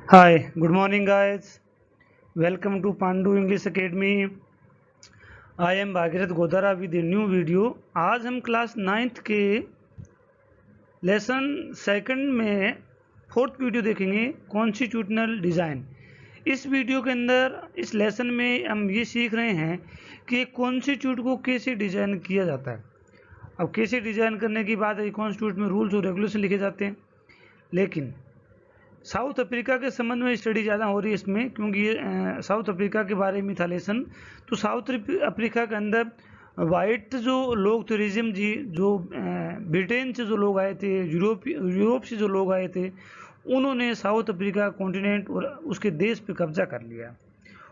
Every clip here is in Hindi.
Hi, good morning, guys. Welcome to Pandu English Academy. I am Bhagirath Godara with a new video. आज हम क्लास नाइन्थ के लेसन सेकंड में फोर्थ वीडियो देखेंगे कॉन्स्टिट्यूशनल डिज़ाइन। इस वीडियो के अंदर इस लेसन में हम ये सीख रहे हैं कि कॉन्स्टिट्यूट को कैसे डिज़ाइन किया जाता है। अब कैसे डिज़ाइन करने की बात है, कॉन्स्टिट्यूट में रूल्स और रेगुलेशन लिखे जाते हैं, लेकिन साउथ अफ्रीका के संबंध में स्टडी ज़्यादा हो रही है इसमें, क्योंकि ये साउथ अफ्रीका के बारे में था लेसन। तो साउथ अफ्रीका के अंदर वाइट जो लोग टूरिज्म जी जो ब्रिटेन से जो लोग आए थे, यूरोप से जो लोग आए थे, उन्होंने साउथ अफ्रीका कॉन्टिनेंट और उसके देश पे कब्जा कर लिया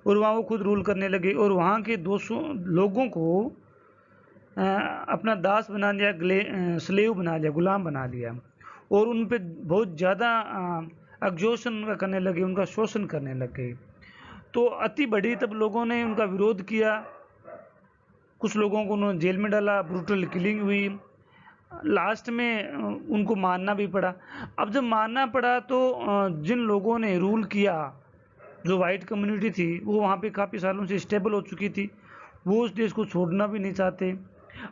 और वहाँ वो खुद रूल करने लगे और वहाँ के 200 लोगों को अपना दास बना लिया, स्लेव बना लिया, गुलाम बना लिया और उन पे बहुत ज़्यादा एग्जॉशन करने लगे, उनका शोषण करने लगे। तो अति बड़ी तब लोगों ने उनका विरोध किया, कुछ लोगों को उन्होंने जेल में डाला, ब्रूटल किलिंग हुई, लास्ट में उनको मारना भी पड़ा। अब जब मारना पड़ा तो जिन लोगों ने रूल किया, जो वाइट कम्युनिटी थी, वो वहाँ पे काफ़ी सालों से स्टेबल हो चुकी थी, वो उस देश को छोड़ना भी नहीं चाहते।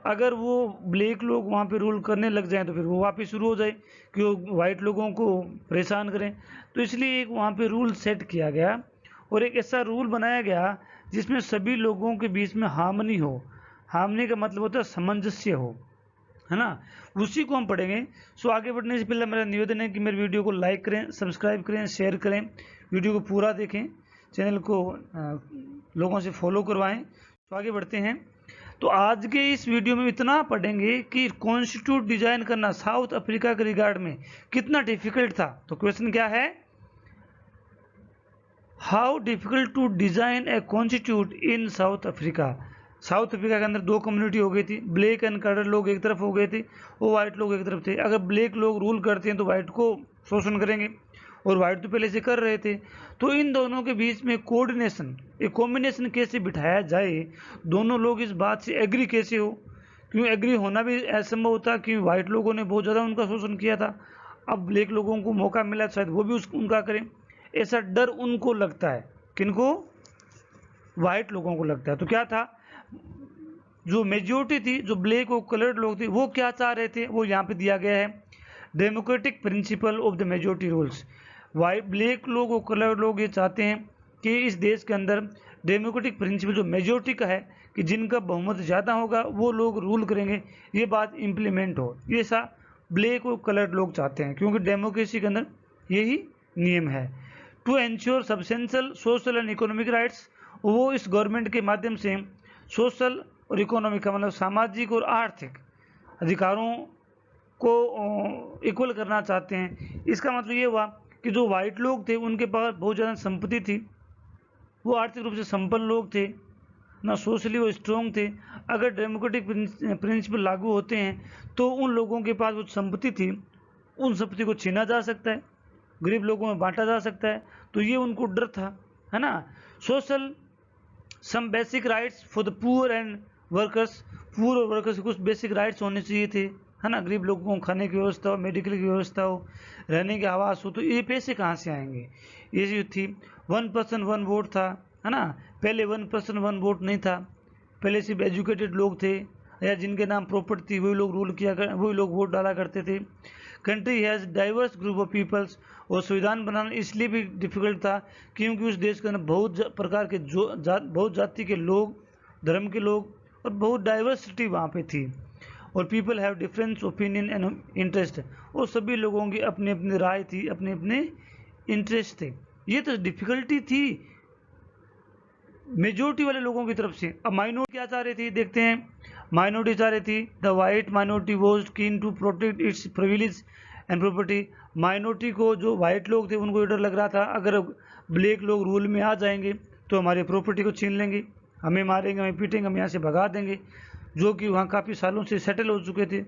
अगर वो ब्लैक लोग वहाँ पे रूल करने लग जाएं तो फिर वो वापस शुरू हो जाए कि वो वाइट लोगों को परेशान करें। तो इसलिए एक वहाँ पे रूल सेट किया गया और एक ऐसा रूल बनाया गया जिसमें सभी लोगों के बीच में हार्मनी हो। हार्मनी का मतलब होता है सामंजस्य हो, है ना। उसी को हम पढ़ेंगे। सो आगे बढ़ने से पहले मेरा निवेदन है कि मेरे वीडियो को लाइक करें, सब्सक्राइब करें, शेयर करें, वीडियो को पूरा देखें, चैनल को लोगों से फॉलो करवाएं। तो आगे बढ़ते हैं। तो आज के इस वीडियो में इतना पढ़ेंगे कि कॉन्स्टिट्यूट डिजाइन करना साउथ अफ्रीका के रिगार्ड में कितना डिफिकल्ट था। तो क्वेश्चन क्या है, how difficult to design a constitute in South Africa. South Africa के अंदर दो कम्युनिटी हो गई थी, ब्लैक एंड कलर लोग एक तरफ हो गए थे, वो वाइट लोग एक तरफ थे। अगर ब्लैक लोग रूल करते हैं तो वाइट को शोषण करेंगे और वाइट तो पहले से कर रहे थे। तो इन दोनों के बीच में कोऑर्डिनेशन, एक कॉम्बिनेशन कैसे बिठाया जाए, दोनों लोग इस बात से एग्री कैसे हो, क्यों एग्री होना भी असंभव होता, क्योंकि वाइट लोगों ने बहुत ज़्यादा उनका शोषण किया था। अब ब्लैक लोगों को मौका मिला शायद वो भी उनका करें, ऐसा डर उनको लगता है। किनको? वाइट लोगों को लगता है। तो क्या था, जो मेजोरिटी थी, जो ब्लैक और कलर्ड लोग थे, वो क्या चाह रहे थे, वो यहाँ पे दिया गया है, democratic principle of the majority rules. White black लोग और कलर्ड लोग ये चाहते हैं कि इस देश के अंदर डेमोक्रेटिक प्रिंसिपल जो मेजोरिटी का है, कि जिनका बहुमत ज़्यादा होगा वो लोग रूल करेंगे, ये बात इम्प्लीमेंट हो, ये सा ब्लैक और कलर्ड लोग चाहते हैं, क्योंकि डेमोक्रेसी के अंदर यही नियम है। To ensure substantial social and economic rights, वो इस गवर्नमेंट के माध्यम से सोशल और इकोनॉमिक का मतलब सामाजिक और आर्थिक अधिकारों को इक्वल करना चाहते हैं। इसका मतलब ये हुआ कि जो वाइट लोग थे उनके पास बहुत ज़्यादा संपत्ति थी, वो आर्थिक रूप से संपन्न लोग थे ना, सोशली वो स्ट्रॉन्ग थे। अगर डेमोक्रेटिक प्रिंसिपल लागू होते हैं तो उन लोगों के पास वो संपत्ति थी, उन संपत्ति को छीना जा सकता है, गरीब लोगों में बांटा जा सकता है। तो ये उनको डर था, है ना। Social some basic rights for the poor and workers, poor और वर्कर्स कुछ बेसिक राइट्स होने चाहिए थे, है ना। गरीब लोगों को खाने की व्यवस्था हो, मेडिकल की व्यवस्था हो, रहने की आवास हो। तो ये पैसे कहाँ से आएंगे, ये चीज़ थी। 1 पर्सन 1 वोट था, है ना। पहले 1 पर्सन 1 वोट नहीं था, पहले सिर्फ एजुकेटेड लोग थे या जिनके नाम प्रॉपर्टी थी वही लोग रूल किया वही लोग वोट डाला करते थे। Country has diverse group of peoples, और संविधान बनाना इसलिए भी डिफिकल्ट था क्योंकि उस देश के अंदर बहुत प्रकार के बहुत जाति के लोग, धर्म के लोग, और बहुत डाइवर्सिटी वहाँ पे थी। और people have difference opinion and interest, और सभी लोगों की अपनी अपनी राय थी, अपने अपने इंटरेस्ट थे। ये तो डिफिकल्टी थी मेजोरिटी वाले लोगों की तरफ से। अब माइनॉरिटी क्या चाह रही थी, देखते हैं। माइनॉरिटी चाह रही थी, the white minority was keen to protect its privilege and property. Minority को, जो वाइट लोग थे, उनको डर लग रहा था अगर ब्लैक लोग रूल में आ जाएंगे तो हमारी प्रॉपर्टी को छीन लेंगे, हमें मारेंगे, हमें पीटेंगे, हम यहाँ से भगा देंगे। जो कि वहाँ काफ़ी सालों से सेटल हो चुके थे,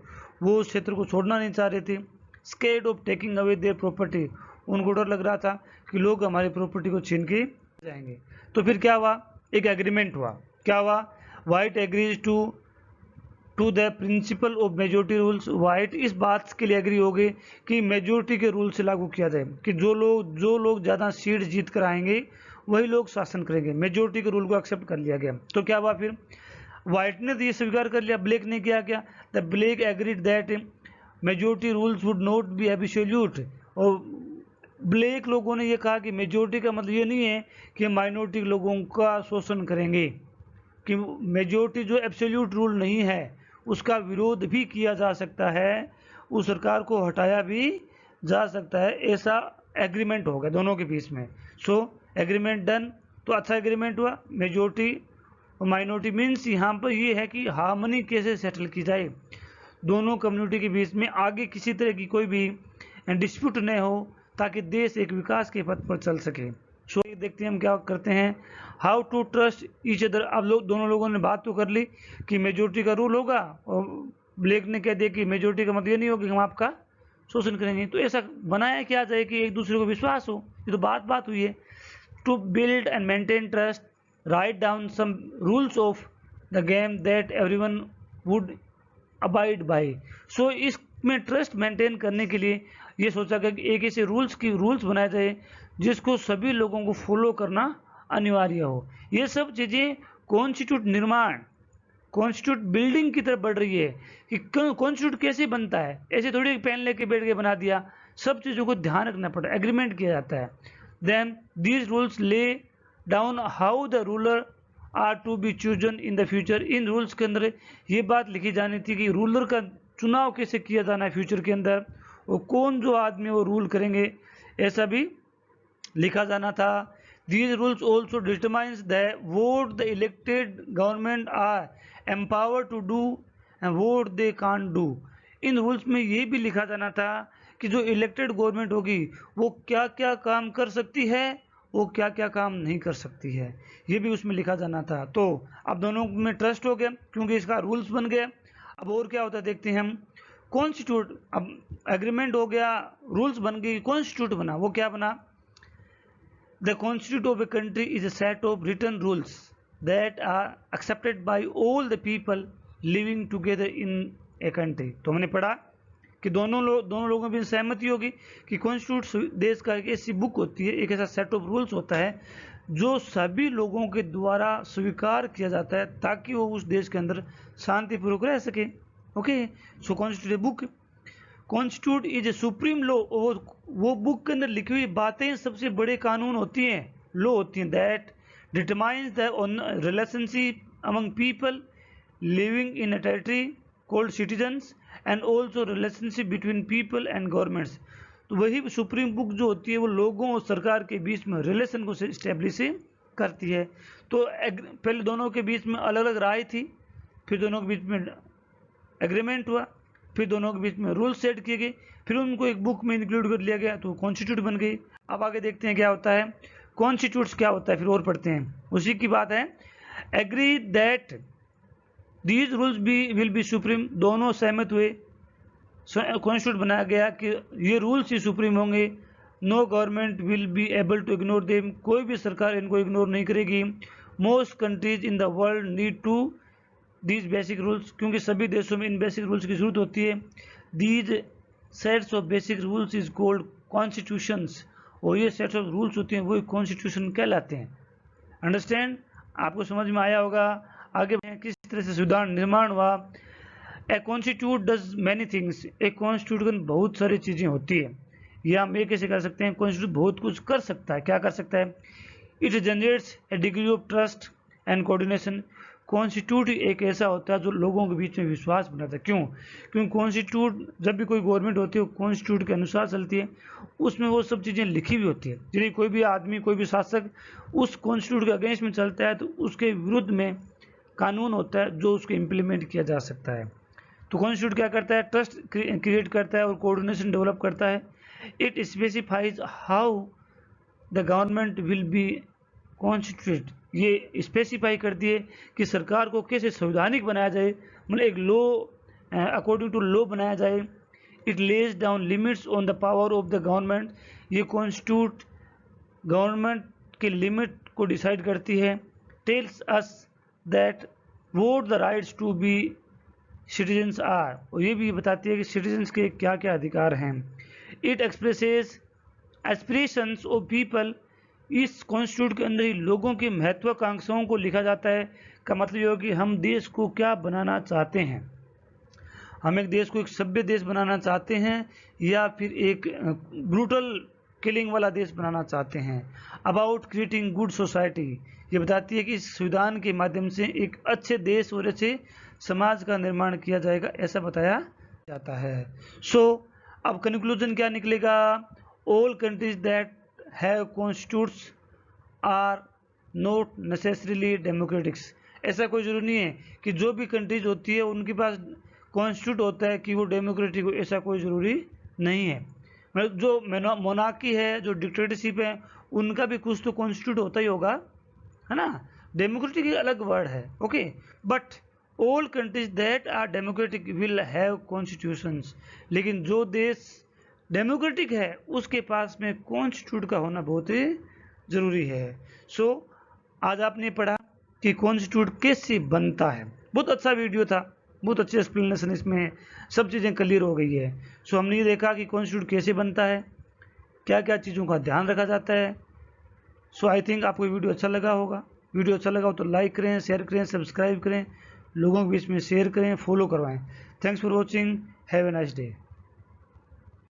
वो उस क्षेत्र को छोड़ना नहीं चाह रहे थे। Scared of taking away their property, उनको डर लग रहा था कि लोग हमारी प्रॉपर्टी को छीन के जाएंगे। तो फिर क्या हुआ, एक एग्रीमेंट हुआ। क्या हुआ, white agrees to to the principle of majority rules. White इस बात के लिए एग्री हो गए कि मेजोरिटी के रूल से लागू किया जाए, कि जो लोग ज़्यादा सीट जीत कर आएंगे वही लोग शासन करेंगे। मेजोरिटी के रूल को एक्सेप्ट कर लिया गया। तो क्या हुआ फिर, वाइट ने तो ये स्वीकार कर लिया, ब्लैक ने क्या किया, the black agreed that majority rules would not be absolute. और ब्लैक लोगों ने ये कहा कि मेजोरिटी का मतलब ये नहीं है कि माइनॉरिटी लोगों का शोषण करेंगे, कि मेजोरिटी जो एब्सोल्यूट रूल नहीं है उसका विरोध भी किया जा सकता है, उस सरकार को हटाया भी जा सकता है। ऐसा एग्रीमेंट हो गया दोनों के बीच में। सो एग्रीमेंट डन। तो अच्छा एग्रीमेंट हुआ। मेजोरिटी और माइनॉरिटी मीन्स यहाँ पर ये है कि हार्मनी कैसे सेटल की जाए दोनों कम्युनिटी के बीच में, आगे किसी तरह की कोई भी डिस्प्यूट न हो, ताकि देश एक विकास के पथ पर चल सके। सो देखते हैं हम क्या करते हैं, how to trust each other. अब दोनों लोगों ने बात तो कर ली कि मेजोरिटी का रूल होगा, और ब्लैक ने कह दिया कि मेजोरिटी का मतलब ये नहीं होगा कि हम आपका शोषण करेंगे। तो ऐसा बनाया क्या जाए कि एक दूसरे को विश्वास हो। ये तो बात हुई है। To build and maintain trust, write down some rules of the game that everyone would abide by. So इसमें ट्रस्ट मेंटेन करने के लिए ये सोचा गया कि एक ऐसे रूल्स बनाए जाए जिसको सभी लोगों को फॉलो करना अनिवार्य हो। ये सब चीज़ें कॉन्स्टिट्यूट निर्माण, कॉन्स्टिट्यूट बिल्डिंग की तरफ बढ़ रही है कि कॉन्स्टिट्यूट कैसे बनता है। ऐसे थोड़ी पेन लेके बैठ के बना दिया, सब चीज़ों को ध्यान रखना पड़ता है, एग्रीमेंट किया जाता है। Then these rules lay down how the ruler are to be chosen in the future. इन रूल्स के अंदर ये बात लिखी जानी थी कि रूलर का चुनाव कैसे किया जाना है फ्यूचर के अंदर, और कौन जो आदमी वो रूल करेंगे, ऐसा भी लिखा जाना था। These rules also determines that what the elected government are empowered to do and what they can't do। In rules में ये भी लिखा जाना था कि जो इलेक्टेड गवर्नमेंट होगी वो क्या क्या काम कर सकती है, वो क्या क्या काम नहीं कर सकती है, ये भी उसमें लिखा जाना था। तो अब दोनों में ट्रस्ट हो गया क्योंकि इसका रूल्स बन गया। अब और क्या होता है देखते हैं हम। कॉन्स्टिट्यूट, अब एग्रीमेंट हो गया, रूल्स बन गई, कॉन्स्टिट्यूट बना। वो क्या बना, The constitution of a country is a set of written rules that are accepted by all the people living together in a country। तो हमने पढ़ा कि दोनों लोगों में सहमति होगी कि कॉन्स्टिट्यूट देश का एक ऐसी बुक होती है, एक ऐसा सेट ऑफ रूल्स होता है जो सभी लोगों के द्वारा स्वीकार किया जाता है ताकि वो उस देश के अंदर शांतिपूर्वक रह सके। Okay, so constitute book, constitute is a supreme law. वो बुक के अंदर लिखी हुई बातें सबसे बड़े कानून होती हैं, लॉ होती हैं। That determines the relationship among people living in a territory called citizens and also relationship between people and governments. तो वही सुप्रीम बुक जो होती है वो लोगों और सरकार के बीच में रिलेशन को इस्टेब्लिश करती है। तो पहले दोनों के बीच में अलग अलग राय थी, फिर दोनों के बीच में एग्रीमेंट हुआ, फिर दोनों के बीच में रूल सेट किए गए, फिर उनको एक बुक में इंक्लूड कर लिया गया, तो कॉन्स्टिट्यूट बन गई। अब आगे देखते हैं क्या होता है, कॉन्स्टिट्यूट्स क्या होता है, फिर और पढ़ते हैं, उसी की बात है। Agree that these rules will be supreme. दोनों सहमत हुए, कॉन्स्टिट्यूट बनाया गया कि ये रूल्स ही सुप्रीम होंगे। No government will be able to ignore them. कोई भी सरकार इनको इग्नोर नहीं करेगी। Most countries in the world need to these basic rules, क्योंकि सभी देशों में इन बेसिक रूल्स की जरूरत होती है। These sets of basic rules is called constitutions. और ये सेट्स ऑफ रूल्स होते हैं वही कॉन्स्टिट्यूशन कहलाते हैं। अंडरस्टैंड, आपको समझ में आया होगा। आगे किस तरह से संविधान निर्माण हुआ। ए कॉन्स्टिट्यूट डज मैनी थिंग्स। एक कॉन्स्टिट्यूट में बहुत सारी चीज़ें होती है, या हम ये कैसे कर सकते हैं, कॉन्स्टिट्यूट बहुत कुछ कर सकता है। क्या कर सकता है, it generates A degree of trust and coordination. Constitute एक ऐसा होता है जो लोगों के बीच में विश्वास बनाता है। क्यों, क्योंकि कॉन्स्टिट्यूट जब भी कोई गवर्नमेंट होती है वो कॉन्स्टिट्यूट के अनुसार चलती है, उसमें वो सब चीज़ें लिखी हुई होती है। यदि कोई भी आदमी, कोई भी शासक उस कॉन्स्टिट्यूट के अगेंस्ट में चलता है तो उसके विरुद्ध में कानून होता है जो उसको इम्प्लीमेंट किया जा सकता है। तो कॉन्स्टिट्यूट क्या करता है, ट्रस्ट क्रिएट करता है और कोऑर्डिनेशन डेवलप करता है। It specifies how the government will B constitute. ये स्पेसिफाई कर दिए कि सरकार को कैसे संवैधानिक बनाया जाए, मतलब एक लॉ अकॉर्डिंग टू लॉ बनाया जाए। It lays down limits on the power of the government. ये कॉन्स्टिट्यूट गवर्नमेंट के लिमिट को डिसाइड करती है। Tells us that what the rights to be citizens are, और ये भी बताती है कि सिटीजन्स के क्या क्या अधिकार हैं। It expresses aspirations of people, इस कॉन्स्टिट्यूट के अंदर ही लोगों की महत्वाकांक्षाओं को लिखा जाता है। का मतलब ये हो कि हम देश को क्या बनाना चाहते हैं, हम एक देश को एक सभ्य देश बनाना चाहते हैं या फिर एक ब्रूटल किलिंग वाला देश बनाना चाहते हैं। अबाउट क्रिएटिंग गुड सोसाइटी, ये बताती है कि इस संविधान के माध्यम से एक अच्छे देश और अच्छे समाज का निर्माण किया जाएगा, ऐसा बताया जाता है। सो अब कंक्लूजन क्या निकलेगा, all countries that have constitutes are not necessarily democratics, ऐसा कोई जरूरी नहीं है कि जो भी कंट्रीज होती है उनके पास कॉन्स्टिट्यूट होता है कि वो डेमोक्रेटिक हो, ऐसा कोई ज़रूरी नहीं है। मतलब जो मोनार्की है, जो डिक्टेटरशिप है, उनका भी कुछ तो कॉन्स्टिट्यूट होता ही होगा, है ना। डेमोक्रेटिक एक अलग वर्ड है, okay. But all countries that are democratic will have constitutions, लेकिन जो देश डेमोक्रेटिक है उसके पास में कॉन्स्टिट्यूट का होना बहुत ही ज़रूरी है। सो आज आपने पढ़ा कि कॉन्स्टिट्यूट कैसे बनता है। बहुत अच्छा वीडियो था, बहुत अच्छी एक्सप्लेनेशन, इसमें सब चीज़ें क्लियर हो गई है। सो हमने ये देखा कि कॉन्स्टिट्यूट कैसे बनता है, क्या क्या चीज़ों का ध्यान रखा जाता है। सो आई थिंक आपको वीडियो अच्छा लगा होगा। वीडियो अच्छा लगा हो तो लाइक करें, शेयर करें, सब्सक्राइब करें, लोगों के बीच में शेयर करें, फॉलो करवाएं। Thanks for watching, have a nice day.